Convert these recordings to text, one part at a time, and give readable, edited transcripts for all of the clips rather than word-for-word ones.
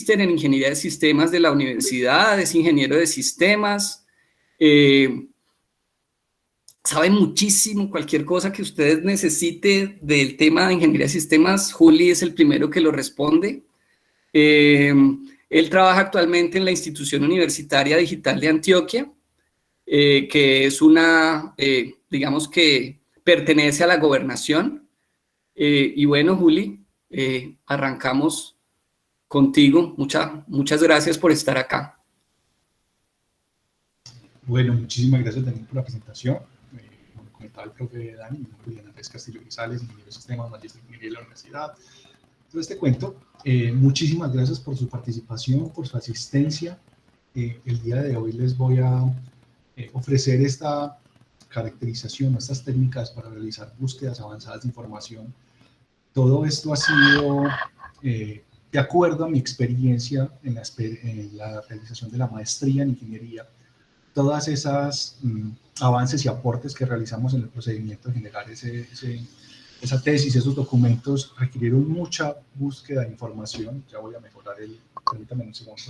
magíster en ingeniería de sistemas de la universidad, es ingeniero de sistemas, sabe muchísimo. Cualquier cosa que ustedes necesite del tema de ingeniería de sistemas, Juli es el primero que lo responde. Él trabaja actualmente en la Institución Universitaria Digital de Antioquia, que es una, digamos que pertenece a la gobernación. Y bueno, Juli, arrancamos contigo. Muchas gracias por estar acá. Bueno, muchísimas gracias también por la presentación. Como comentaba el profe Dani, mi nombre es Julián Andrés Castillo Grisales, ingeniero de sistemas, magíster de ingeniería de la universidad. Entonces te cuento, muchísimas gracias por su participación, por su asistencia. El día de hoy les voy a ofrecer esta caracterización, estas técnicas para realizar búsquedas avanzadas de información. Todo esto ha sido de acuerdo a mi experiencia en la realización de la maestría en ingeniería. Todas esas avances y aportes que realizamos en el procedimiento de generar esa tesis, esos documentos, requirieron mucha búsqueda de información. Ya voy a mejorar permítame un segundo.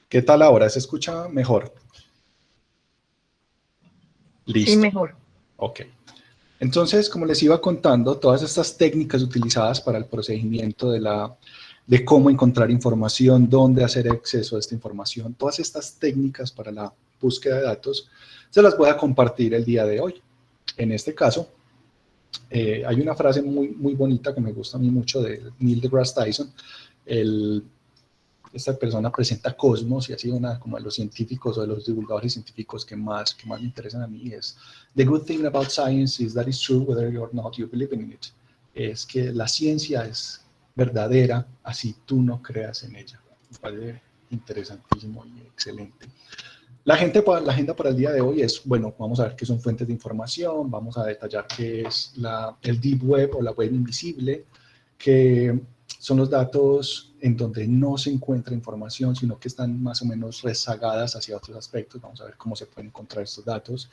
¿Qué tal ahora? ¿Se escucha mejor? Listo. Sí, mejor. Ok. Entonces, como les iba contando, todas estas técnicas utilizadas para el procedimiento de cómo encontrar información, dónde hacer acceso a esta información, todas estas técnicas para la búsqueda de datos, se las voy a compartir el día de hoy. En este caso, hay una frase muy bonita que me gusta a mí mucho de Neil deGrasse Tyson. Esta persona presenta Cosmos y ha sido una como de los científicos o de los divulgadores científicos que más me interesan a mí. Es "The good thing about science is that it's true whether or not you believe in it". Es que la ciencia es verdadera así tú no creas en ella. Me parece interesantísimo y excelente. La agenda para el día de hoy es, bueno, vamos a ver qué son fuentes de información, vamos a detallar qué es el Deep Web o la web invisible, que son los datos en donde no se encuentra información, sino que están más o menos rezagadas hacia otros aspectos. Vamos a ver cómo se pueden encontrar estos datos.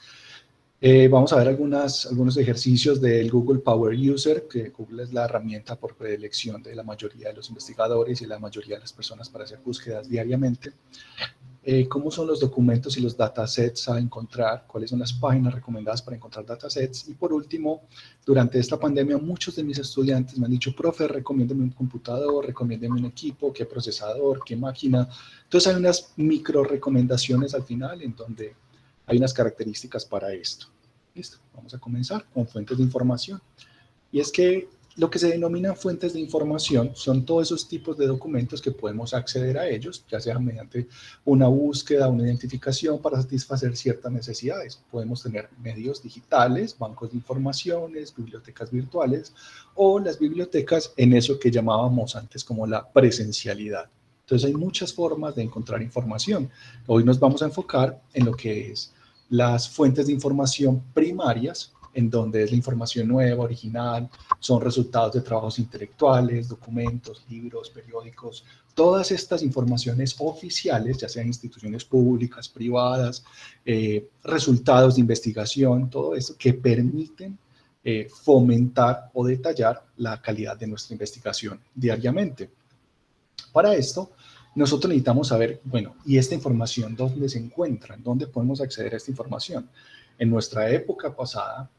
Vamos a ver algunos ejercicios del Google Power User, que Google es la herramienta por predilección de la mayoría de los investigadores y la mayoría de las personas para hacer búsquedas diariamente. Cómo son los documentos y los datasets a encontrar, cuáles son las páginas recomendadas para encontrar datasets. Y por último, durante esta pandemia, muchos de mis estudiantes me han dicho, profe, recomiéndeme un computador, recomiéndeme un equipo, qué procesador, qué máquina. Entonces hay unas micro recomendaciones al final en donde hay unas características para esto. Listo, vamos a comenzar con fuentes de información. Y es que lo que se denomina fuentes de información son todos esos tipos de documentos que podemos acceder a ellos, ya sea mediante una búsqueda, una identificación para satisfacer ciertas necesidades. Podemos tener medios digitales, bancos de informaciones, bibliotecas virtuales o las bibliotecas en eso que llamábamos antes como la presencialidad. Entonces hay muchas formas de encontrar información. Hoy nos vamos a enfocar en lo que es las fuentes de información primarias, en donde es la información nueva, original, son resultados de trabajos intelectuales, documentos, libros, periódicos, todas estas informaciones oficiales, ya sean instituciones públicas, privadas, resultados de investigación, todo esto que permiten fomentar o detallar la calidad de nuestra investigación diariamente. Para esto, nosotros necesitamos saber, bueno, ¿y esta información dónde se encuentra? ¿Dónde podemos acceder a esta información? En nuestra época pasada,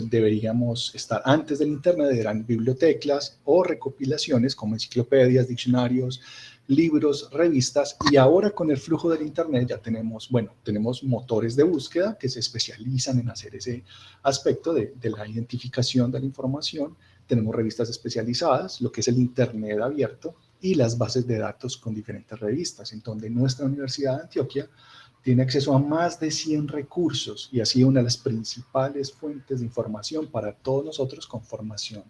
deberíamos estar antes del Internet, eran bibliotecas o recopilaciones como enciclopedias, diccionarios, libros, revistas, y ahora con el flujo del Internet ya tenemos, bueno, tenemos motores de búsqueda que se especializan en hacer ese aspecto de la identificación de la información. Tenemos revistas especializadas, lo que es el Internet abierto, y las bases de datos con diferentes revistas, en donde nuestra Universidad de Antioquia tiene acceso a más de 100 recursos y ha sido una de las principales fuentes de información para todos nosotros con formación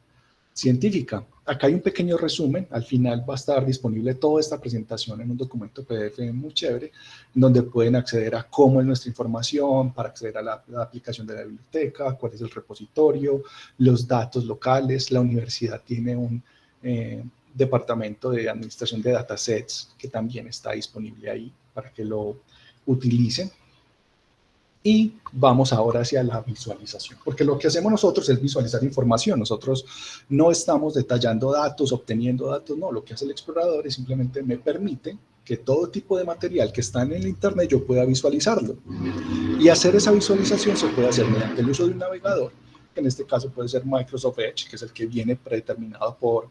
científica. Acá hay un pequeño resumen, al final va a estar disponible toda esta presentación en un documento PDF muy chévere, donde pueden acceder a cómo es nuestra información, para acceder a la aplicación de la biblioteca, cuál es el repositorio, los datos locales. La universidad tiene un departamento de administración de datasets que también está disponible ahí para que lo utilicen. Y vamos ahora hacia la visualización, porque lo que hacemos nosotros es visualizar información. Nosotros no estamos detallando datos, obteniendo datos, no. Lo que hace el explorador es simplemente me permite que todo tipo de material que está en el Internet yo pueda visualizarlo. Y hacer esa visualización se puede hacer mediante el uso de un navegador, que en este caso puede ser Microsoft Edge, que es el que viene predeterminado por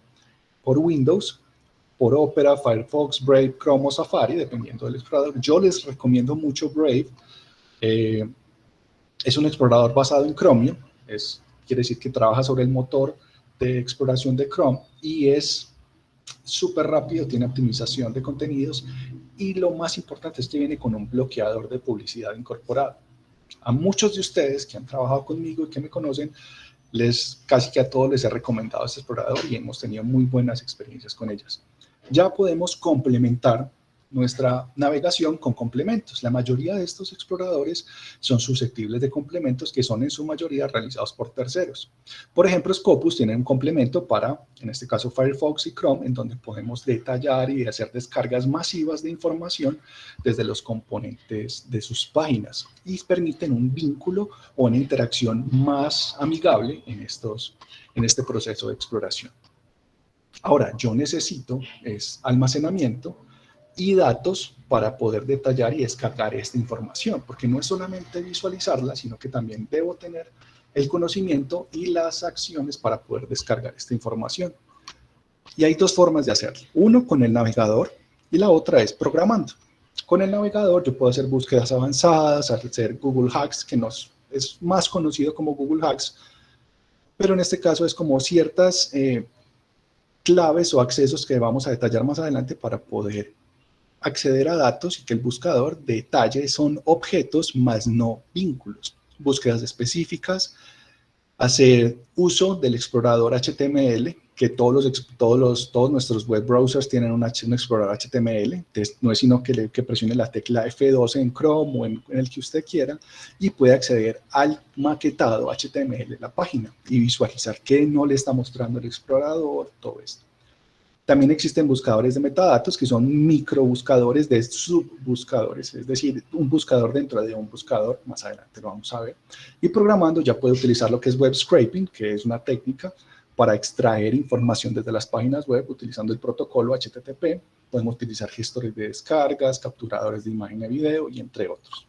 Windows, por Opera, Firefox, Brave, Chrome o Safari, dependiendo del explorador. Yo les recomiendo mucho Brave. Es un explorador basado en Chromium, quiere decir que trabaja sobre el motor de exploración de Chrome y es súper rápido, tiene optimización de contenidos y lo más importante es que viene con un bloqueador de publicidad incorporado. A muchos de ustedes que han trabajado conmigo y que me conocen, casi que a todos les he recomendado este explorador y hemos tenido muy buenas experiencias con ellas. Ya podemos complementar nuestra navegación con complementos. La mayoría de estos exploradores son susceptibles de complementos que son en su mayoría realizados por terceros. Por ejemplo, Scopus tiene un complemento para, en este caso, Firefox y Chrome, en donde podemos detallar y hacer descargas masivas de información desde los componentes de sus páginas y permiten un vínculo o una interacción más amigable en este proceso de exploración. Ahora, yo necesito almacenamiento y datos para poder detallar y descargar esta información, porque no es solamente visualizarla, sino que también debo tener el conocimiento y las acciones para poder descargar esta información. Y hay dos formas de hacerlo. Uno con el navegador y la otra es programando. Con el navegador yo puedo hacer búsquedas avanzadas, hacer Google Hacks, que es más conocido como Google Hacks, pero en este caso es como ciertas claves o accesos que vamos a detallar más adelante para poder acceder a datos y que el buscador detalle son objetos más no vínculos. Búsquedas específicas, hacer uso del explorador HTML, que todos nuestros web browsers tienen un explorador HTML, entonces no es sino que presione la tecla F12 en Chrome o en el que usted quiera y puede acceder al maquetado HTML de la página y visualizar qué no le está mostrando el explorador, todo esto. También existen buscadores de metadatos que son microbuscadores de subbuscadores, es decir, un buscador dentro de un buscador, más adelante lo vamos a ver. Y programando ya puede utilizar lo que es web scraping, que es una técnica para extraer información desde las páginas web utilizando el protocolo HTTP. Podemos utilizar gestores de descargas, capturadores de imagen y video y entre otros.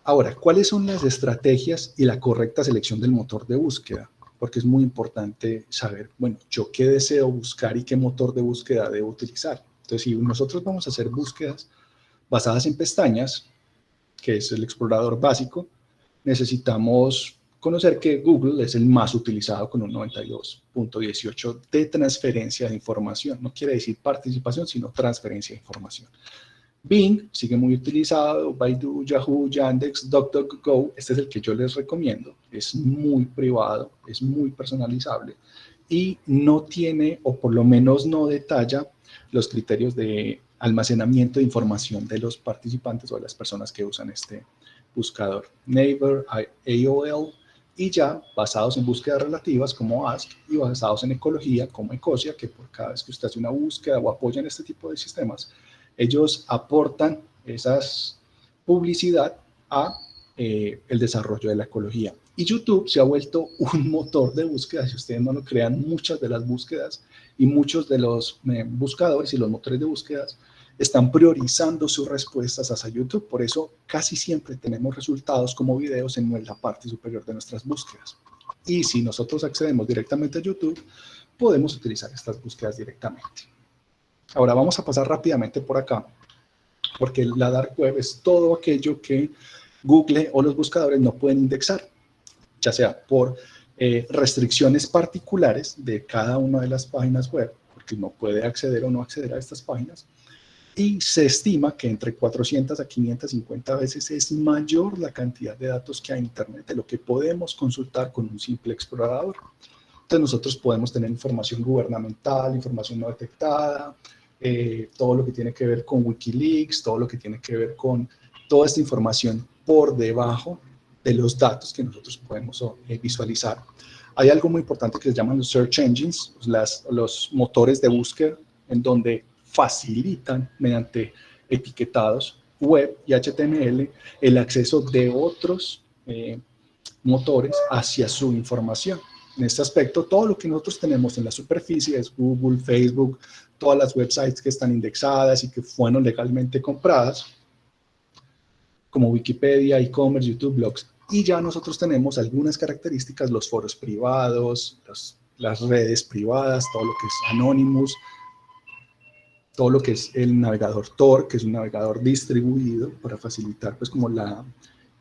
Ahora, ¿cuáles son las estrategias y la correcta selección del motor de búsqueda? Porque es muy importante saber, bueno, yo qué deseo buscar y qué motor de búsqueda debo utilizar. Entonces, si nosotros vamos a hacer búsquedas basadas en pestañas, que es el explorador básico, necesitamos conocer que Google es el más utilizado con un 92.18 de transferencia de información. No quiere decir participación, sino transferencia de información. Bing sigue muy utilizado, Baidu, Yahoo, Yandex, DuckDuckGo, este es el que yo les recomiendo, es muy privado, es muy personalizable y no tiene, o por lo menos no detalla, los criterios de almacenamiento de información de los participantes o de las personas que usan este buscador. Naver, AOL y ya basados en búsquedas relativas como Ask y basados en ecología como Ecosia, que por cada vez que usted hace una búsqueda o apoyan este tipo de sistemas, ellos aportan esa publicidad a el desarrollo de la ecología. Y YouTube se ha vuelto un motor de búsqueda, si ustedes no lo crean, muchas de las búsquedas y muchos de los buscadores y los motores de búsquedas están priorizando sus respuestas hacia YouTube. Por eso casi siempre tenemos resultados como videos en la parte superior de nuestras búsquedas. Y si nosotros accedemos directamente a YouTube, podemos utilizar estas búsquedas directamente. Ahora vamos a pasar rápidamente por acá, porque la Dark Web es todo aquello que Google o los buscadores no pueden indexar, ya sea por restricciones particulares de cada una de las páginas web, porque no puede acceder o no acceder a estas páginas, y se estima que entre 400 a 550 veces es mayor la cantidad de datos que hay en Internet de lo que podemos consultar con un simple explorador. Entonces nosotros podemos tener información gubernamental, información no detectada, todo lo que tiene que ver con Wikileaks, todo lo que tiene que ver con toda esta información por debajo de los datos que nosotros podemos visualizar. Hay algo muy importante que se llaman los search engines, los motores de búsqueda, en donde facilitan mediante etiquetados web y HTML el acceso de otros motores hacia su información. En este aspecto, todo lo que nosotros tenemos en la superficie es Google, Facebook, todas las websites que están indexadas y que fueron legalmente compradas, como Wikipedia, e-commerce, YouTube, blogs. Y ya nosotros tenemos algunas características, los foros privados, las redes privadas, todo lo que es Anonymous, todo lo que es el navegador Tor, que es un navegador distribuido para facilitar pues como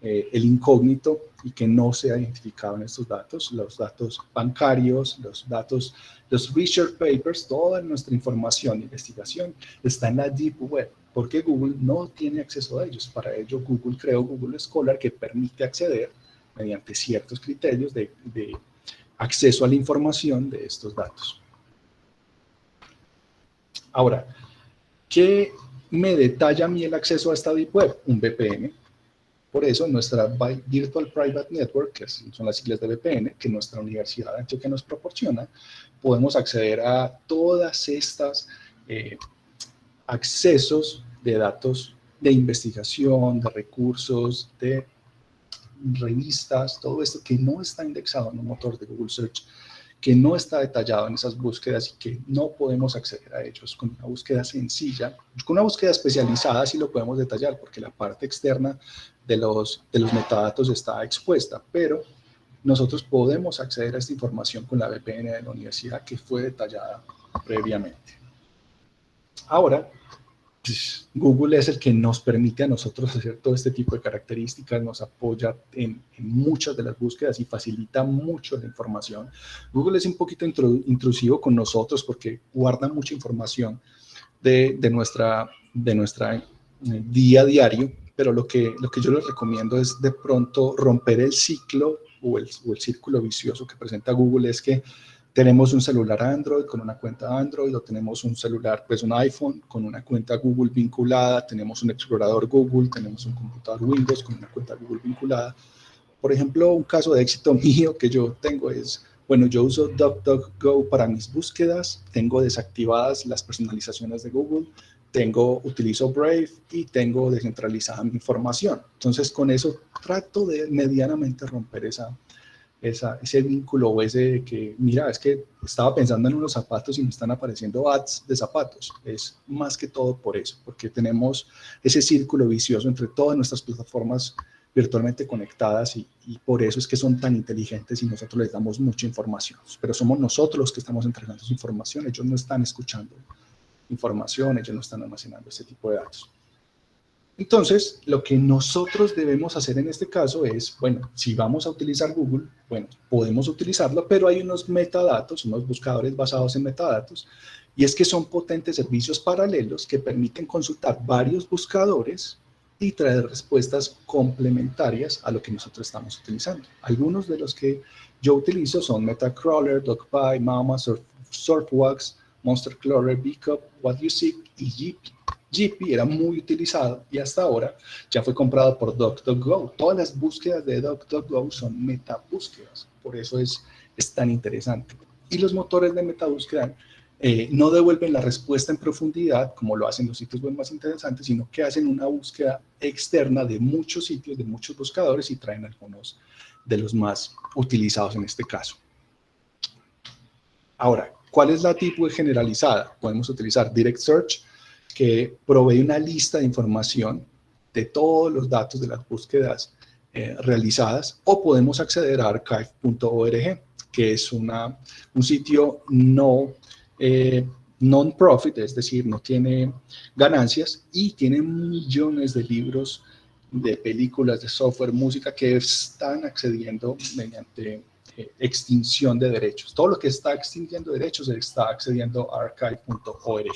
el incógnito y que no sea identificado en estos datos, los datos bancarios, los research papers, toda nuestra información, investigación está en la Deep Web, porque Google no tiene acceso a ellos. Para ello Google creó Google Scholar, que permite acceder mediante ciertos criterios de acceso a la información de estos datos. Ahora, ¿qué me detalla a mí el acceso a esta Deep Web? Un VPN. Por eso nuestra Virtual Private Network, que son las siglas de VPN, que nuestra Universidad de Antioquia nos proporciona, podemos acceder a todas estas accesos de datos de investigación, de recursos, de revistas, todo esto que no está indexado en un motor de Google Search, que no está detallado en esas búsquedas y que no podemos acceder a ellos con una búsqueda sencilla. Con una búsqueda especializada sí lo podemos detallar porque la parte externa de los metadatos está expuesta, pero nosotros podemos acceder a esta información con la VPN de la universidad que fue detallada previamente. Ahora, Google es el que nos permite a nosotros hacer todo este tipo de características, nos apoya en muchas de las búsquedas y facilita mucho la información. Google es un poquito intrusivo con nosotros porque guarda mucha información de nuestra día a diario, pero lo que yo les recomiendo es de pronto romper el ciclo o el círculo vicioso que presenta Google. Es que tenemos un celular Android con una cuenta Android, o tenemos un celular, pues un iPhone con una cuenta Google vinculada, tenemos un explorador Google, tenemos un computador Windows con una cuenta Google vinculada. Por ejemplo, un caso de éxito mío que yo tengo es, bueno, yo uso DuckDuckGo para mis búsquedas, tengo desactivadas las personalizaciones de Google, utilizo Brave y tengo descentralizada mi información. Entonces, con eso trato de medianamente romper ese vínculo o ese de que, mira, es que estaba pensando en unos zapatos y me están apareciendo ads de zapatos. Es más que todo por eso, porque tenemos ese círculo vicioso entre todas nuestras plataformas virtualmente conectadas y por eso es que son tan inteligentes y nosotros les damos mucha información. Pero somos nosotros los que estamos entregando esa información, ellos no están escuchando información, ellos no están almacenando ese tipo de datos. Entonces, lo que nosotros debemos hacer en este caso es, bueno, si vamos a utilizar Google, bueno, podemos utilizarlo, pero hay unos metadatos, unos buscadores basados en metadatos, y es que son potentes servicios paralelos que permiten consultar varios buscadores y traer respuestas complementarias a lo que nosotros estamos utilizando. Algunos de los que yo utilizo son Metacrawler, DocPy, Mama, Surfwax, Monstercrawler, Bcup, What You Seek y GP. GP era muy utilizado y hasta ahora ya fue comprado por DuckDuckGo. Todas las búsquedas de DuckDuckGo son metabúsquedas, por eso es tan interesante. Y los motores de metabúsqueda no devuelven la respuesta en profundidad como lo hacen los sitios web más interesantes, sino que hacen una búsqueda externa de muchos sitios, de muchos buscadores y traen algunos de los más utilizados en este caso. Ahora, ¿cuál es la Deep Web generalizada? Podemos utilizar Direct Search, que provee una lista de información de todos los datos de las búsquedas realizadas, o podemos acceder a archive.org, que es un sitio non-profit, es decir, no tiene ganancias y tiene millones de libros, de películas, de software, música que están accediendo mediante extinción de derechos. Todo lo que está extinguiendo derechos está accediendo a archive.org.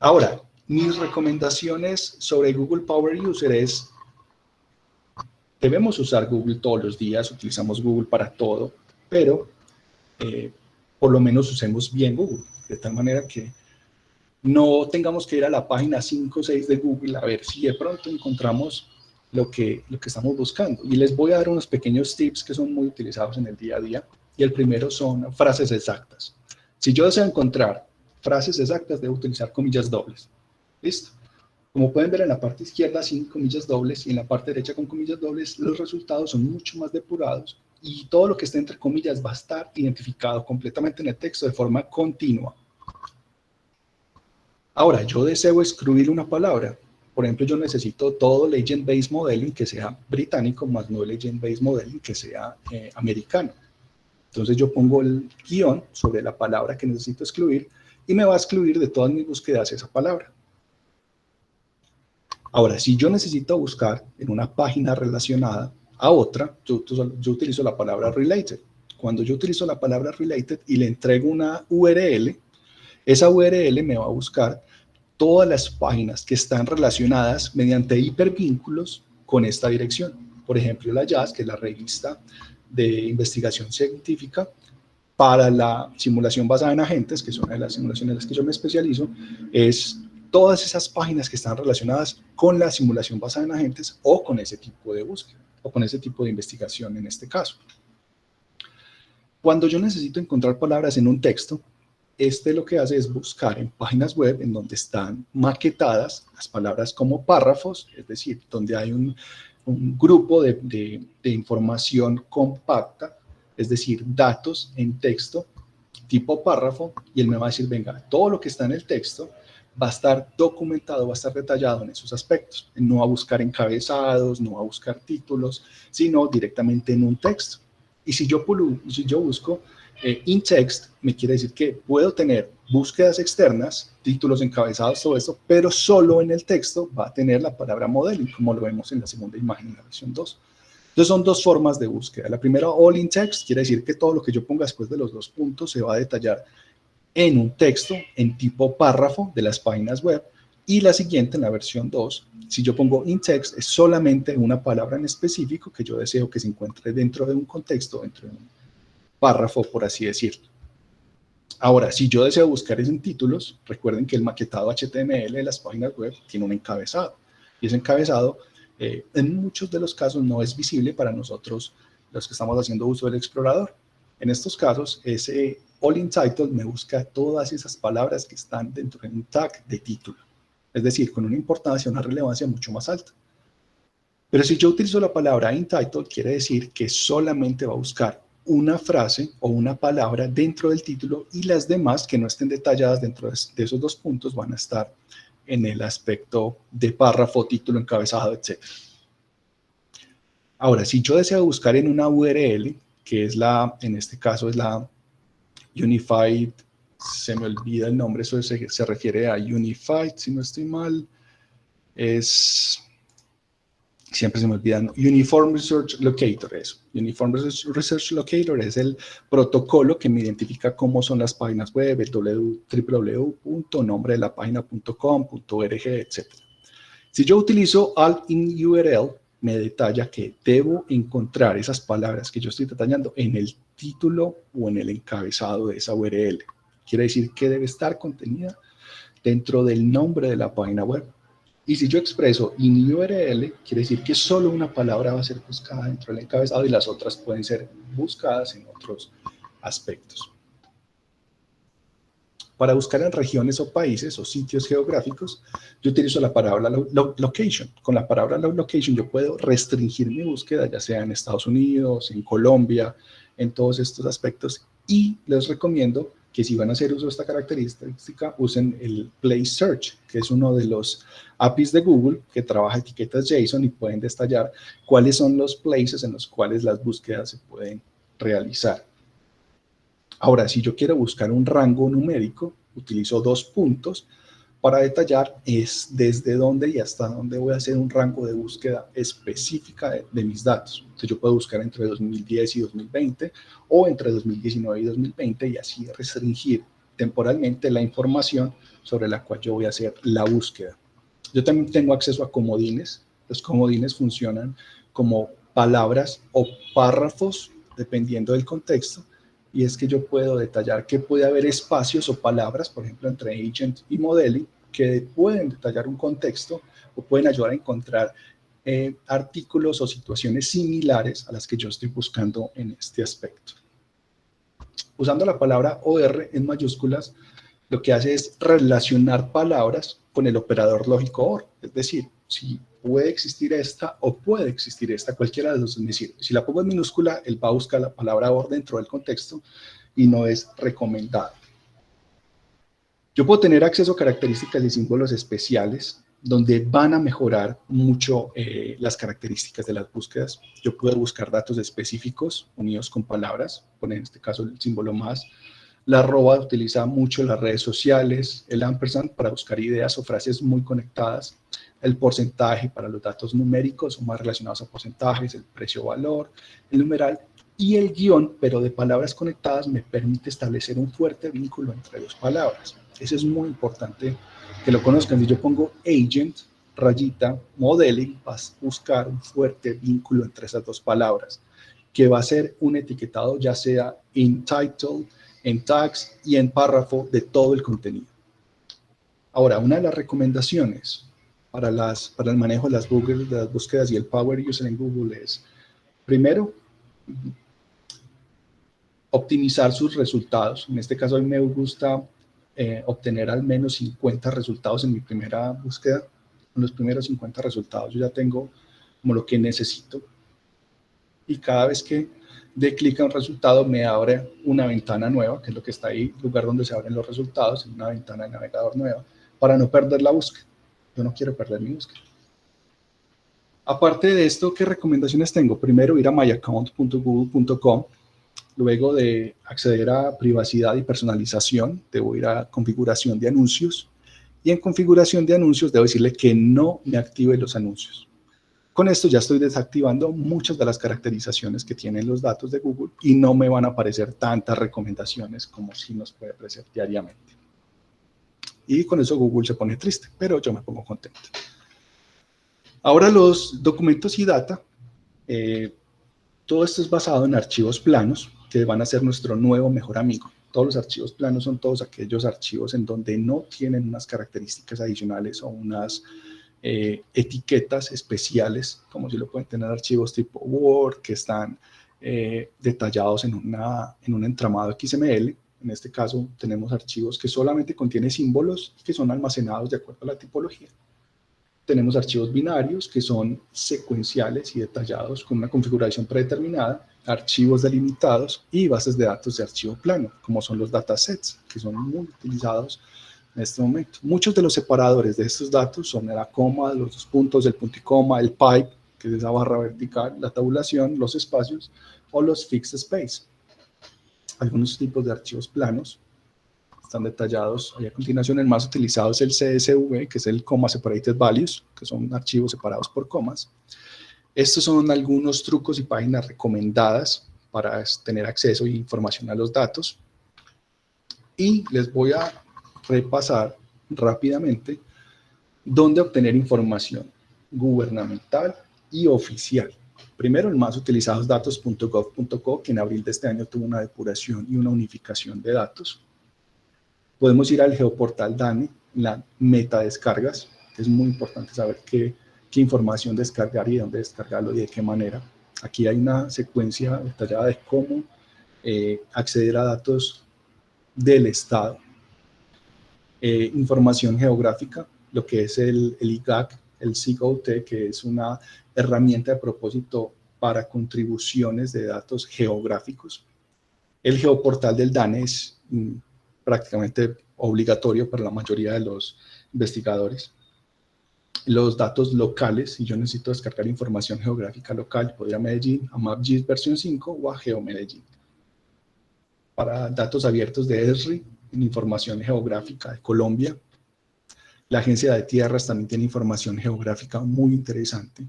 Ahora, mis recomendaciones sobre Google Power User es, debemos usar Google todos los días, utilizamos Google para todo, pero por lo menos usemos bien Google, de tal manera que no tengamos que ir a la página 5 o 6 de Google a ver si de pronto encontramos lo que estamos buscando. Y les voy a dar unos pequeños tips que son muy utilizados en el día a día, y el primero son frases exactas. Si yo deseo encontrar frases exactas, debo utilizar comillas dobles. ¿Listo? Como pueden ver en la parte izquierda sin comillas dobles y en la parte derecha con comillas dobles, los resultados son mucho más depurados y todo lo que esté entre comillas va a estar identificado completamente en el texto de forma continua. Ahora, yo deseo excluir una palabra. Por ejemplo, yo necesito todo Legend-Based Modeling que sea británico, más no Legend-Based Modeling que sea americano. Entonces yo pongo el guión sobre la palabra que necesito excluir y me va a excluir de todas mis búsquedas esa palabra. Ahora, si yo necesito buscar en una página relacionada a otra, yo utilizo la palabra related. Cuando yo utilizo la palabra related y le entrego una URL, esa URL me va a buscar todas las páginas que están relacionadas mediante hipervínculos con esta dirección. Por ejemplo, la JAS, que es la revista de investigación científica para la simulación basada en agentes, que es una de las simulaciones en las que yo me especializo, es todas esas páginas que están relacionadas con la simulación basada en agentes o con ese tipo de búsqueda, o con ese tipo de investigación en este caso. Cuando yo necesito encontrar palabras en un texto, lo que hace es buscar en páginas web en donde están maquetadas las palabras como párrafos, es decir, donde hay un grupo de información compacta, es decir, datos en texto tipo párrafo, y él me va a decir, venga, todo lo que está en el texto va a estar documentado, va a estar detallado en esos aspectos. No va a buscar encabezados, no va a buscar títulos, sino directamente en un texto. Y si yo busco in text, me quiere decir que puedo tener búsquedas externas, títulos, encabezados, todo eso, pero solo en el texto va a tener la palabra modeling, como lo vemos en la segunda imagen, en la versión 2. Entonces son dos formas de búsqueda. La primera, all in text, quiere decir que todo lo que yo ponga después de los dos puntos se va a detallar en un texto en tipo párrafo de las páginas web. Y la siguiente, en la versión 2, si yo pongo in text, es solamente una palabra en específico que yo deseo que se encuentre dentro de un contexto, dentro de un párrafo, por así decirlo. Ahora, si yo deseo buscar en títulos, recuerden que el maquetado HTML de las páginas web tiene un encabezado. Y ese encabezado, en muchos de los casos, no es visible para nosotros, los que estamos haciendo uso del explorador. En estos casos, ese all in title me busca todas esas palabras que están dentro de un tag de título. Es decir, con una importancia, una relevancia mucho más alta. Pero si yo utilizo la palabra in title, quiere decir que solamente va a buscar una frase o una palabra dentro del título y las demás que no estén detalladas dentro de esos dos puntos van a estar en el aspecto de párrafo, título, encabezado, etc. Ahora, si yo deseo buscar en una URL, que es en este caso es la Unified, se me olvida el nombre, eso se refiere a Unified, si no estoy mal, siempre se me olvidan, Uniform Research Locator, eso. Uniform Research Locator es el protocolo que me identifica cómo son las páginas web, el www.nombredelapagina.com.org, etc. Si yo utilizo alt in URL, me detalla que debo encontrar esas palabras que yo estoy detallando en el título o en el encabezado de esa URL. Quiere decir que debe estar contenida dentro del nombre de la página web. Y si yo expreso in URL, quiere decir que solo una palabra va a ser buscada dentro del encabezado y las otras pueden ser buscadas en otros aspectos. Para buscar en regiones o países o sitios geográficos, yo utilizo la palabra location. Con la palabra location yo puedo restringir mi búsqueda, ya sea en Estados Unidos, en Colombia, en todos estos aspectos. Y les recomiendo que si van a hacer uso de esta característica, usen el Place Search, que es uno de los APIs de Google que trabaja etiquetas JSON y pueden detallar cuáles son los places en los cuales las búsquedas se pueden realizar. Ahora, si yo quiero buscar un rango numérico, utilizo dos puntos para detallar desde dónde y hasta dónde voy a hacer un rango de búsqueda específica de mis datos. Entonces, yo puedo buscar entre 2010 y 2020 o entre 2019 y 2020 y así restringir temporalmente la información sobre la cual yo voy a hacer la búsqueda. Yo también tengo acceso a comodines. Los comodines funcionan como palabras o párrafos, dependiendo del contexto, y es que yo puedo detallar que puede haber espacios o palabras, por ejemplo, entre agent y modeling, que pueden detallar un contexto o pueden ayudar a encontrar artículos o situaciones similares a las que yo estoy buscando en este aspecto. Usando la palabra OR en mayúsculas, lo que hace es relacionar palabras con el operador lógico OR, es decir, si puede existir esta o puede existir esta, cualquiera de los dos me sirve. Si la pongo en minúscula, él va a buscar la palabra OR dentro del contexto y no es recomendado. Yo puedo tener acceso a características y símbolos especiales donde van a mejorar mucho las características de las búsquedas. Yo puedo buscar datos específicos unidos con palabras, poner en este caso el símbolo más. La arroba utiliza mucho las redes sociales, el ampersand para buscar ideas o frases muy conectadas, el porcentaje para los datos numéricos o más relacionados a porcentajes, el precio-valor, el numeral y el guión, pero de palabras conectadas, me permite establecer un fuerte vínculo entre dos palabras. Eso es muy importante que lo conozcan. Si yo pongo agent, rayita, modeling, vas a buscar un fuerte vínculo entre esas dos palabras, que va a ser un etiquetado ya sea en title, en tags y en párrafo de todo el contenido. Ahora, una de las recomendaciones para el manejo de las búsquedas y el Power User en Google es, primero, optimizar sus resultados. En este caso, a mí me gusta obtener al menos 50 resultados en mi primera búsqueda. En los primeros 50 resultados yo ya tengo como lo que necesito. Y cada vez que dé clic a un resultado me abre una ventana nueva, que es lo que está ahí, lugar donde se abren los resultados, una ventana de navegador nueva, para no perder la búsqueda. Yo no quiero perder mi búsqueda. Aparte de esto, ¿qué recomendaciones tengo? Primero, ir a myaccount.google.com. Luego de acceder a privacidad y personalización, debo ir a configuración de anuncios. Y en configuración de anuncios debo decirle que no me active los anuncios. Con esto ya estoy desactivando muchas de las caracterizaciones que tienen los datos de Google y no me van a aparecer tantas recomendaciones como si nos puede aparecer diariamente. Y con eso Google se pone triste, pero yo me pongo contento. Ahora los documentos y data, todo esto es basado en archivos planos que van a ser nuestro nuevo mejor amigo. Todos los archivos planos son todos aquellos archivos en donde no tienen unas características adicionales o unas etiquetas especiales, como si lo pueden tener archivos tipo Word, que están detallados en un entramado XML. En este caso tenemos archivos que solamente contienen símbolos y que son almacenados de acuerdo a la tipología. Tenemos archivos binarios que son secuenciales y detallados con una configuración predeterminada, archivos delimitados y bases de datos de archivo plano, como son los datasets, que son muy utilizados en este momento. Muchos de los separadores de estos datos son la coma, los dos puntos, el punto y coma, el pipe, que es esa barra vertical, la tabulación, los espacios o los fixed space. Algunos tipos de archivos planos están detallados ahí a continuación. El más utilizado es el CSV, que es el Comma Separated Values, que son archivos separados por comas. Estos son algunos trucos y páginas recomendadas para tener acceso e información a los datos. Y les voy a repasar rápidamente dónde obtener información gubernamental y oficial. Primero, el más utilizado es datos.gov.co, que en abril de este año tuvo una depuración y una unificación de datos. Podemos ir al geoportal DANE, la metadescargas, que es muy importante saber qué información descargar y dónde descargarlo y de qué manera. Aquí hay una secuencia detallada de cómo acceder a datos del Estado. Información geográfica, lo que es el IGAC, el SIGOT, que es una herramienta de propósito para contribuciones de datos geográficos. El geoportal del DANE es prácticamente obligatorio para la mayoría de los investigadores. Los datos locales, si yo necesito descargar información geográfica local, puedo ir a Medellín, a MapGIS versión 5 o a GeoMedellín. Para datos abiertos de ESRI, en información geográfica de Colombia. La Agencia de Tierras también tiene información geográfica muy interesante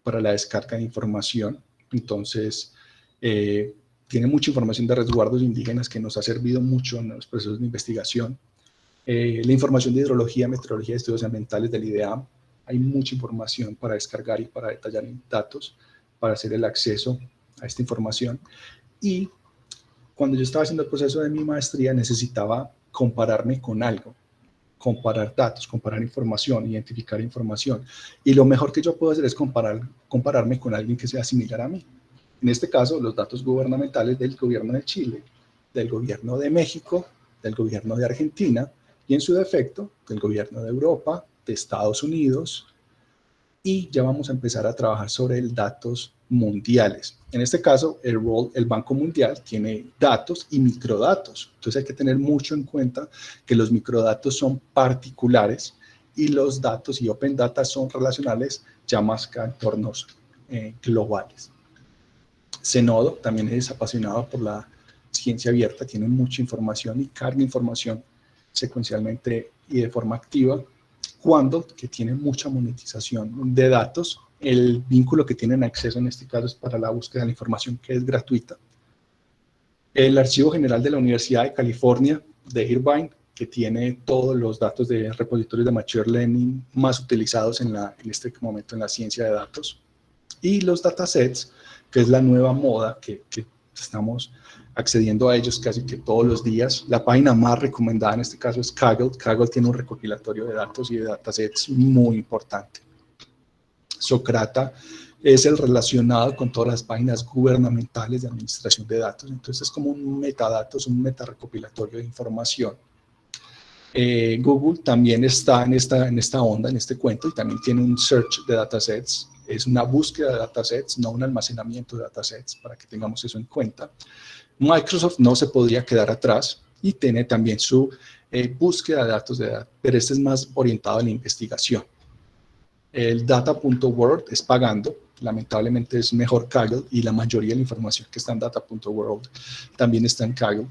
para la descarga de información. Entonces, tiene mucha información de resguardos indígenas que nos ha servido mucho en los procesos de investigación. La información de hidrología, meteorología y estudios ambientales del IDEAM. Hay mucha información para descargar y para detallar datos, para hacer el acceso a esta información. Y cuando yo estaba haciendo el proceso de mi maestría, necesitaba compararme con algo, comparar datos, comparar información, identificar información. Y lo mejor que yo puedo hacer es compararme con alguien que sea similar a mí. En este caso, los datos gubernamentales del gobierno de Chile, del gobierno de México, del gobierno de Argentina, y en su defecto del gobierno de Europa, de Estados Unidos, y ya vamos a empezar a trabajar sobre datos mundiales. En este caso, el Banco Mundial tiene datos y microdatos. Entonces hay que tener mucho en cuenta que los microdatos son particulares y los datos y Open Data son relacionales ya más que a entornos globales. Zenodo también es apasionado por la ciencia abierta, tiene mucha información y carga información secuencialmente y de forma activa. Cuando que tiene mucha monetización de datos, el vínculo que tienen acceso en este caso es para la búsqueda de la información que es gratuita. El Archivo General de la Universidad de California de Irvine, que tiene todos los datos de repositorios de Machine Learning más utilizados en este momento en la ciencia de datos. Y los datasets, que es la nueva moda que estamos accediendo a ellos casi que todos los días. La página más recomendada en este caso es Kaggle. Kaggle tiene un recopilatorio de datos y de datasets muy importante. Socrata es el relacionado con todas las páginas gubernamentales de administración de datos. Entonces es como un metadatos, un metarecopilatorio de información. Google también está en esta onda, en este cuento, y también tiene un search de datasets. Es una búsqueda de datasets, no un almacenamiento de datasets, para que tengamos eso en cuenta. Microsoft no se podría quedar atrás y tiene también su búsqueda de datos de edad, pero este es más orientado a la investigación. El data.world es pagando, lamentablemente es mejor Kaggle, y la mayoría de la información que está en data.world también está en Kaggle.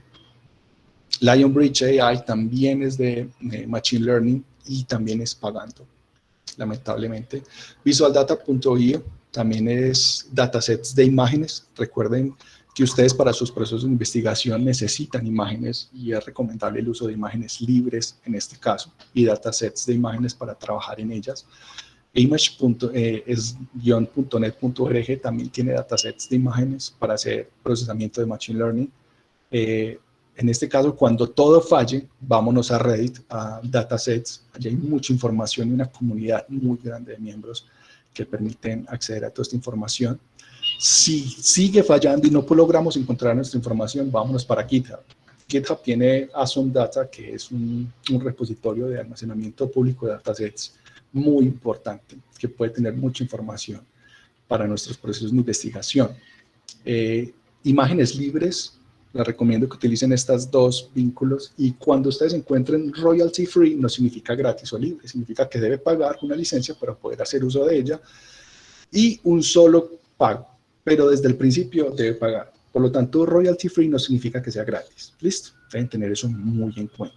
Lionbridge AI también es de Machine Learning y también es pagando, lamentablemente. VisualData.io también es datasets de imágenes. Recuerden que ustedes para sus procesos de investigación necesitan imágenes y es recomendable el uso de imágenes libres en este caso y datasets de imágenes para trabajar en ellas. Image.net.org también tiene datasets de imágenes para hacer procesamiento de Machine Learning. En este caso, cuando todo falle, vámonos a Reddit, a datasets. Allí hay mucha información y una comunidad muy grande de miembros que permiten acceder a toda esta información. Si sigue fallando y no logramos encontrar nuestra información, vámonos para GitHub. GitHub tiene Awesome Data, que es un repositorio de almacenamiento público de datasets muy importante, que puede tener mucha información para nuestros procesos de investigación. Imágenes libres, les recomiendo que utilicen estos dos vínculos, y cuando ustedes encuentren royalty free no significa gratis o libre, significa que debe pagar una licencia para poder hacer uso de ella y un solo pago, pero desde el principio debe pagar. Por lo tanto, royalty free no significa que sea gratis. ¿Listo? Deben tener eso muy en cuenta.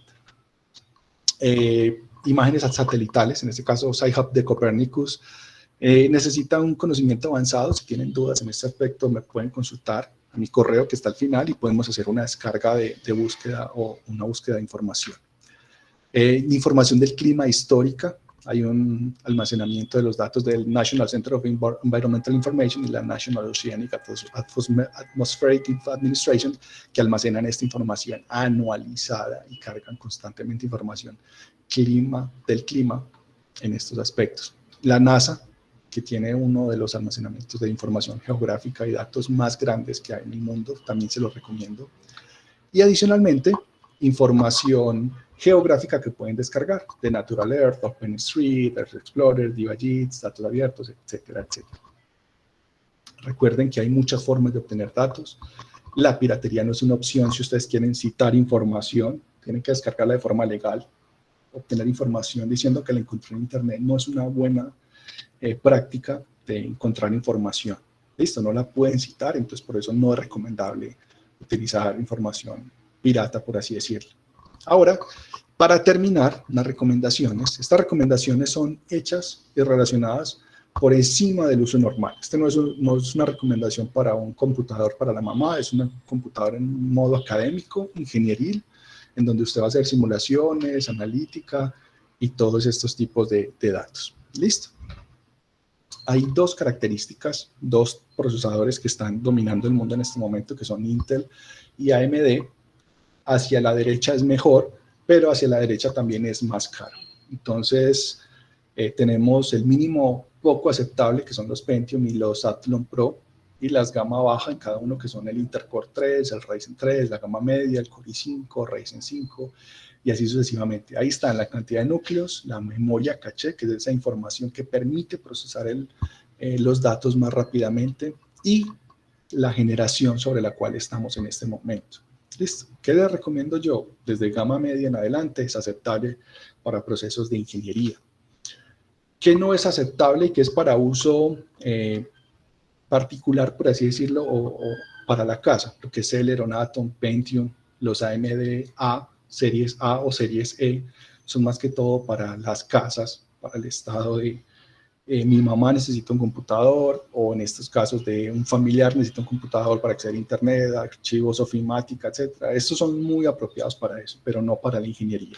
Imágenes satelitales, en este caso Sci-Hub de Copernicus, necesita un conocimiento avanzado. Si tienen dudas en este aspecto, me pueden consultar a mi correo que está al final y podemos hacer una descarga de búsqueda o una búsqueda de información. Información del clima histórica. Hay un almacenamiento de los datos del National Center of Environmental Information y la National Oceanic Atmospheric Administration, que almacenan esta información anualizada y cargan constantemente información del clima en estos aspectos. La NASA, que tiene uno de los almacenamientos de información geográfica y datos más grandes que hay en el mundo, también se los recomiendo. Y adicionalmente, información geográfica que pueden descargar de Natural Earth, OpenStreet, Earth Explorer, DivaJIT, datos abiertos, etcétera, etcétera. Recuerden que hay muchas formas de obtener datos. La piratería no es una opción si ustedes quieren citar información, tienen que descargarla de forma legal. Obtener información diciendo que la encontré en internet no es una buena práctica de encontrar información. Listo, no la pueden citar, entonces por eso no es recomendable utilizar información pirata, por así decirlo. Ahora, para terminar, las recomendaciones. Estas recomendaciones son hechas y relacionadas por encima del uso normal. Este no es una recomendación para un computador para la mamá, es un computador en modo académico, ingenieril, en donde usted va a hacer simulaciones, analítica y todos estos tipos de datos. ¿Listo? Hay dos características, dos procesadores que están dominando el mundo en este momento, que son Intel y AMD. Hacia la derecha es mejor, pero hacia la derecha también es más caro. Entonces, tenemos el mínimo poco aceptable, que son los Pentium y los Athlon Pro, y las gama baja en cada uno, que son el Intel Core 3, el Ryzen 3, la gama media, el Core i5, Ryzen 5, y así sucesivamente. Ahí está la cantidad de núcleos, la memoria caché, que es esa información que permite procesar los datos más rápidamente, y la generación sobre la cual estamos en este momento. ¿Listo? ¿Qué les recomiendo yo? Desde gama media en adelante es aceptable para procesos de ingeniería. ¿Qué no es aceptable y qué es para uso particular, por así decirlo, o para la casa? Lo que es Celeron, Atom, Pentium, los AMD series A o series E, son más que todo para las casas, para el estado de mi mamá necesita un computador, o en estos casos de un familiar necesita un computador para acceder a internet, archivos, ofimática, etc. Estos son muy apropiados para eso, pero no para la ingeniería.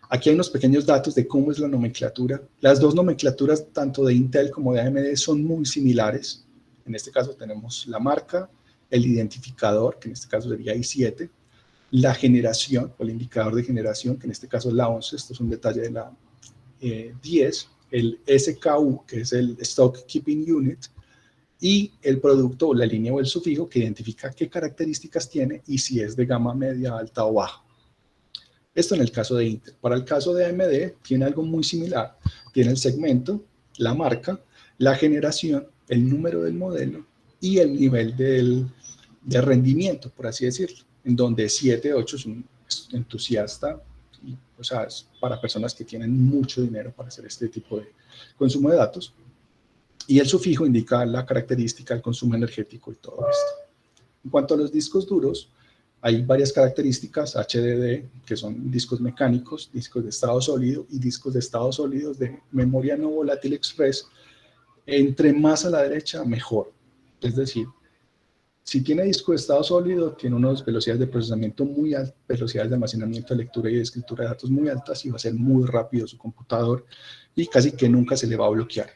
Aquí hay unos pequeños datos de cómo es la nomenclatura. Las dos nomenclaturas, tanto de Intel como de AMD, son muy similares. En este caso tenemos la marca, el identificador, que en este caso sería i7, la generación, o el indicador de generación, que en este caso es la 11, esto es un detalle de la 10, el SKU, que es el Stock Keeping Unit, y el producto o la línea o el sufijo que identifica qué características tiene y si es de gama media, alta o baja. Esto en el caso de Intel. Para el caso de AMD tiene algo muy similar. Tiene el segmento, la marca, la generación, el número del modelo y el nivel de rendimiento, por así decirlo, en donde 7, 8 es un entusiasta, o sea, es para personas que tienen mucho dinero para hacer este tipo de consumo de datos. Y el sufijo indica la característica, el consumo energético y todo esto. En cuanto a los discos duros, hay varias características, HDD, que son discos mecánicos, discos de estado sólido y discos de estado sólidos de memoria no volátil express. Entre más a la derecha, mejor. Es decir, si tiene disco de estado sólido, tiene unas velocidades de procesamiento muy altas, velocidades de almacenamiento, de lectura y de escritura de datos muy altas, y va a ser muy rápido su computador y casi que nunca se le va a bloquear.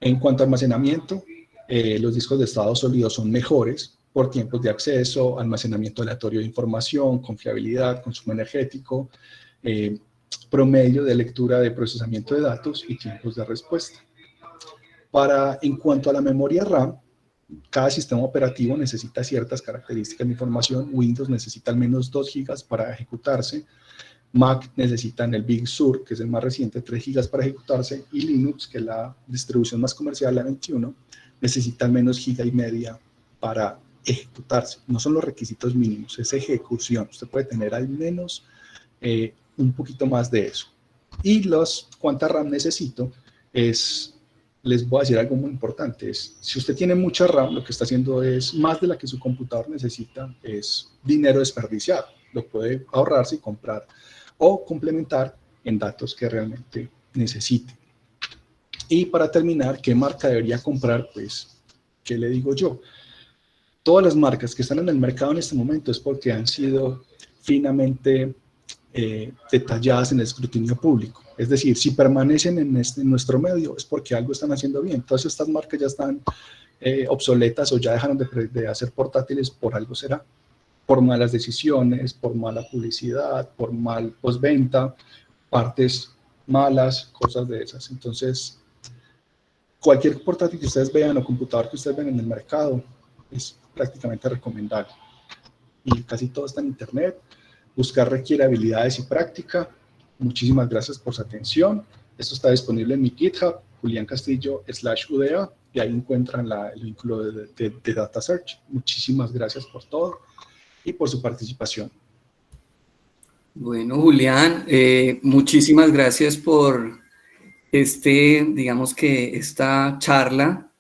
En cuanto a almacenamiento, los discos de estado sólido son mejores por tiempos de acceso, almacenamiento aleatorio de información, confiabilidad, consumo energético, promedio de lectura de procesamiento de datos y tiempos de respuesta. En cuanto a la memoria RAM, cada sistema operativo necesita ciertas características de información. Windows necesita al menos 2 GB para ejecutarse. Mac necesita en el Big Sur, que es el más reciente, 3 GB para ejecutarse. Y Linux, que es la distribución más comercial, la 21, necesita al menos 1,5 GB para ejecutarse. No son los requisitos mínimos, es ejecución. Usted puede tener al menos un poquito más de eso. Y cuánta RAM necesito les voy a decir algo muy importante. Si usted tiene mucha RAM, lo que está haciendo es más de la que su computador necesita, es dinero desperdiciado. Lo puede ahorrarse y comprar o complementar en datos que realmente necesite. Y para terminar, ¿qué marca debería comprar? Pues, ¿qué le digo yo? Todas las marcas que están en el mercado en este momento es porque han sido finamente detalladas en el escrutinio público. Es decir, si permanecen en nuestro medio es porque algo están haciendo bien. Todas estas marcas ya están obsoletas o ya dejaron de hacer portátiles, por algo será. Por malas decisiones, por mala publicidad, por mal postventa, partes malas, cosas de esas. Entonces, cualquier portátil que ustedes vean o computador que ustedes ven en el mercado es prácticamente recomendable. Y casi todo está en internet. Buscar requiere habilidades y práctica. Muchísimas gracias por su atención. Esto está disponible en mi GitHub, juliancastillo/UDA, y ahí encuentran el vínculo de Data Search. Muchísimas gracias por todo y por su participación. Bueno, Julián, muchísimas gracias por digamos que esta charla,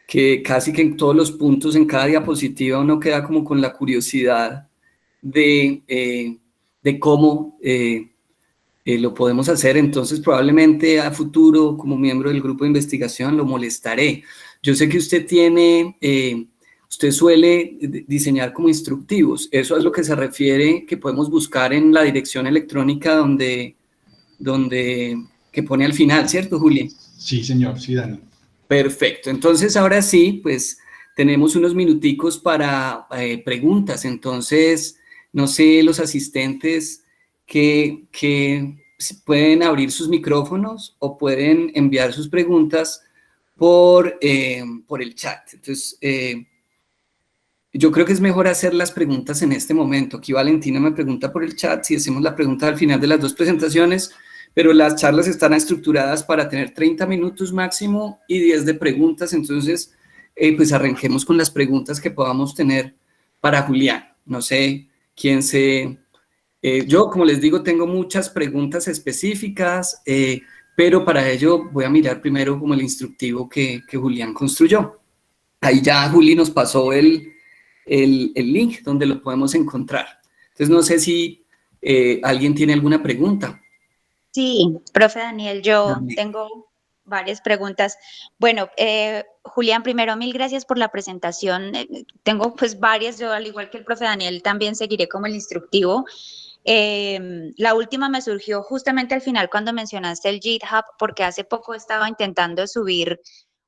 que casi que en todos los puntos, en cada diapositiva, uno queda como con la curiosidad de cómo lo podemos hacer. Entonces, probablemente a futuro, como miembro del grupo de investigación, lo molestaré. Yo sé que usted usted suele diseñar como instructivos. Eso es lo que se refiere, que podemos buscar en la dirección electrónica que pone al final, ¿cierto, Juli? Sí, señor, sí, Dani. Perfecto. Entonces, ahora sí, pues tenemos unos minuticos para preguntas. Entonces, no sé, los asistentes que pueden abrir sus micrófonos o pueden enviar sus preguntas por el chat. Entonces, yo creo que es mejor hacer las preguntas en este momento. Aquí Valentina me pregunta por el chat si hacemos la pregunta al final de las 2 presentaciones, pero las charlas están estructuradas para tener 30 minutos máximo y 10 de preguntas. Entonces, pues arranquemos con las preguntas que podamos tener para Julián. No sé quién se... yo, como les digo, tengo muchas preguntas específicas, pero para ello voy a mirar primero como el instructivo que Julián construyó. Ahí ya Juli nos pasó el link donde lo podemos encontrar. Entonces, no sé si alguien tiene alguna pregunta. Sí, profe Daniel, yo tengo varias preguntas. Bueno, Julián, primero, mil gracias por la presentación. Tengo pues varias, yo al igual que el profe Daniel también seguiré como el instructivo. La última me surgió justamente al final cuando mencionaste el GitHub, porque hace poco estaba intentando subir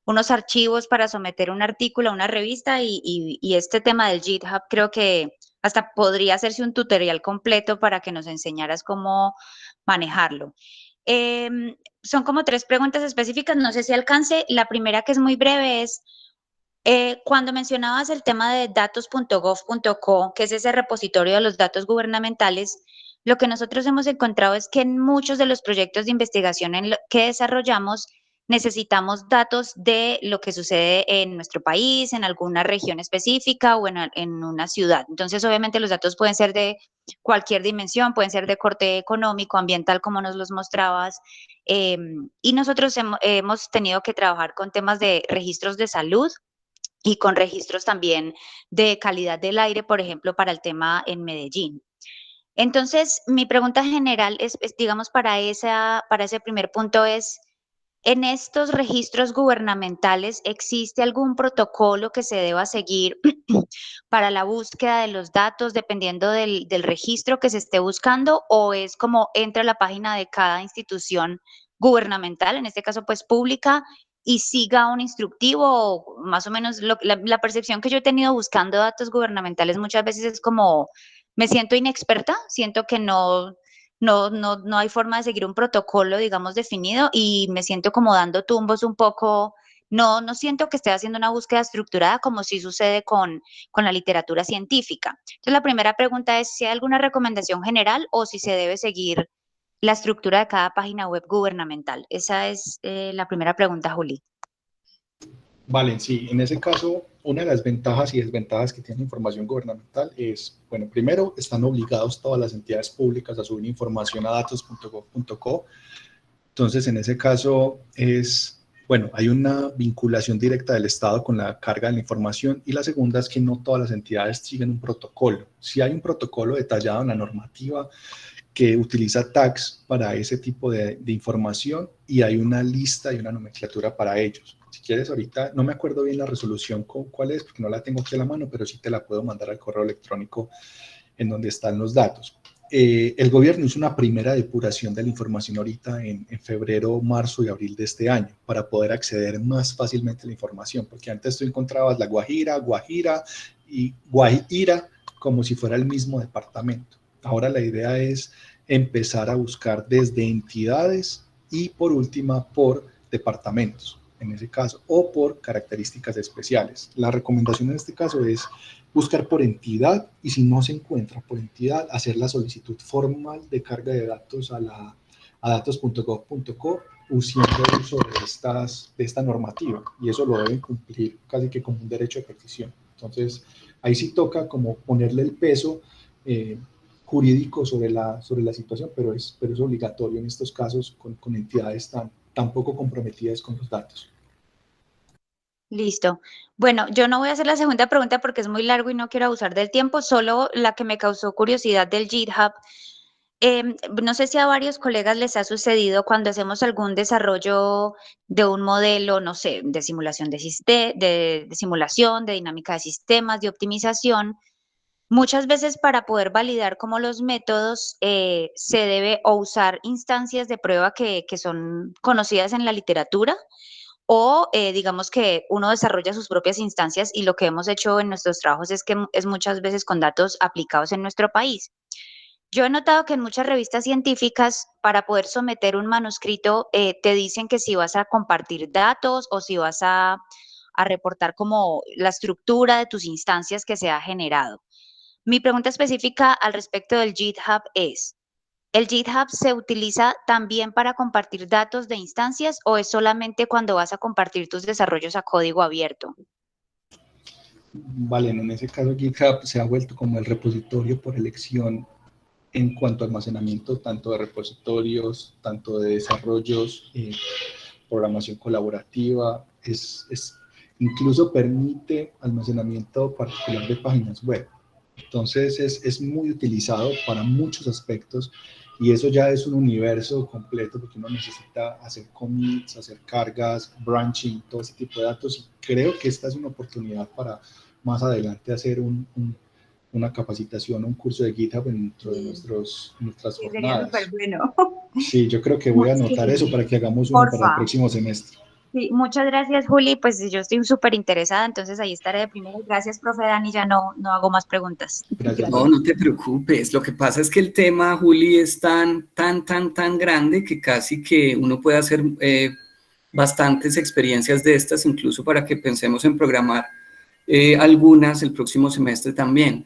unos archivos para someter un artículo a una revista y este tema del GitHub creo que hasta podría hacerse un tutorial completo para que nos enseñaras cómo manejarlo. Son como 3 preguntas específicas, no sé si alcance. La primera, que es muy breve, es cuando mencionabas el tema de datos.gov.co, que es ese repositorio de los datos gubernamentales, lo que nosotros hemos encontrado es que en muchos de los proyectos de investigación que desarrollamos necesitamos datos de lo que sucede en nuestro país, en alguna región específica o en una ciudad. Entonces, obviamente, los datos pueden ser de cualquier dimensión, pueden ser de corte económico, ambiental, como nos los mostrabas. Y nosotros hemos tenido que trabajar con temas de registros de salud, y con registros también de calidad del aire, por ejemplo, para el tema en Medellín. Entonces, mi pregunta general es digamos, para ese primer punto es, ¿en estos registros gubernamentales existe algún protocolo que se deba seguir para la búsqueda de los datos dependiendo del registro que se esté buscando, o es como entra a la página de cada institución gubernamental, en este caso pues pública, y siga un instructivo? O más o menos la percepción que yo he tenido buscando datos gubernamentales muchas veces es como, me siento inexperta, siento que no hay forma de seguir un protocolo, digamos, definido, y me siento como dando tumbos un poco. No siento que esté haciendo una búsqueda estructurada como sí sucede con la literatura científica. Entonces, la primera pregunta es si hay alguna recomendación general o si se debe seguir la estructura de cada página web gubernamental. Esa es la primera pregunta, Juli. Vale, sí, en ese caso, una de las ventajas y desventajas que tiene la información gubernamental es, bueno, primero, están obligados todas las entidades públicas a subir información a datos.gov.co. Entonces, en ese caso es, bueno, hay una vinculación directa del Estado con la carga de la información, y la segunda es que no todas las entidades siguen un protocolo. Si hay un protocolo detallado en la normativa que utiliza tags para ese tipo de información, y hay una lista y una nomenclatura para ellos. Si quieres, ahorita no me acuerdo bien la resolución cuál es, porque no la tengo aquí a la mano, pero sí te la puedo mandar al correo electrónico en donde están los datos. El gobierno hizo una primera depuración de la información ahorita en febrero, marzo y abril de este año, para poder acceder más fácilmente a la información, porque antes tú encontrabas la Guajira y Guajira como si fuera el mismo departamento. Ahora la idea es empezar a buscar desde entidades y por última por departamentos, en ese caso, o por características especiales. La recomendación en este caso es buscar por entidad, y si no se encuentra por entidad, hacer la solicitud formal de carga de datos a datos.gov.co usando el uso de esta normativa, y eso lo deben cumplir casi que como un derecho de petición. Entonces, ahí sí toca como ponerle el peso jurídico sobre la situación, pero es obligatorio en estos casos con entidades tan poco comprometidas con los datos. Listo. Bueno, yo no voy a hacer la segunda pregunta porque es muy largo y no quiero abusar del tiempo, solo la que me causó curiosidad del GitHub. No sé si a varios colegas les ha sucedido cuando hacemos algún desarrollo de un modelo, no sé, de simulación de simulación, de dinámica de sistemas, de optimización. Muchas veces para poder validar como los métodos se debe o usar instancias de prueba que son conocidas en la literatura, o digamos que uno desarrolla sus propias instancias, y lo que hemos hecho en nuestros trabajos es que es muchas veces con datos aplicados en nuestro país. Yo he notado que en muchas revistas científicas, para poder someter un manuscrito, te dicen que si vas a compartir datos o si vas a reportar como la estructura de tus instancias que se ha generado. Mi pregunta específica al respecto del GitHub es, ¿el GitHub se utiliza también para compartir datos de instancias o es solamente cuando vas a compartir tus desarrollos a código abierto? Vale, en ese caso GitHub se ha vuelto como el repositorio por elección en cuanto a almacenamiento, tanto de repositorios, tanto de desarrollos, programación colaborativa, incluso permite almacenamiento particular de páginas web. Entonces es muy utilizado para muchos aspectos y eso ya es un universo completo porque uno necesita hacer commits, hacer cargas, branching, todo ese tipo de datos, y creo que esta es una oportunidad para más adelante hacer una capacitación, un curso de GitHub dentro de nuestras jornadas. Sería súper bueno. Sí, yo creo que voy a anotar eso para que hagamos uno para el próximo semestre. Sí, muchas gracias, Juli. Pues yo estoy súper interesada, entonces ahí estaré de primero. Gracias, profe Dani, ya no hago más preguntas. Gracias. No, no te preocupes. Lo que pasa es que el tema, Juli, es tan grande que casi que uno puede hacer bastantes experiencias de estas, incluso para que pensemos en programar algunas el próximo semestre también.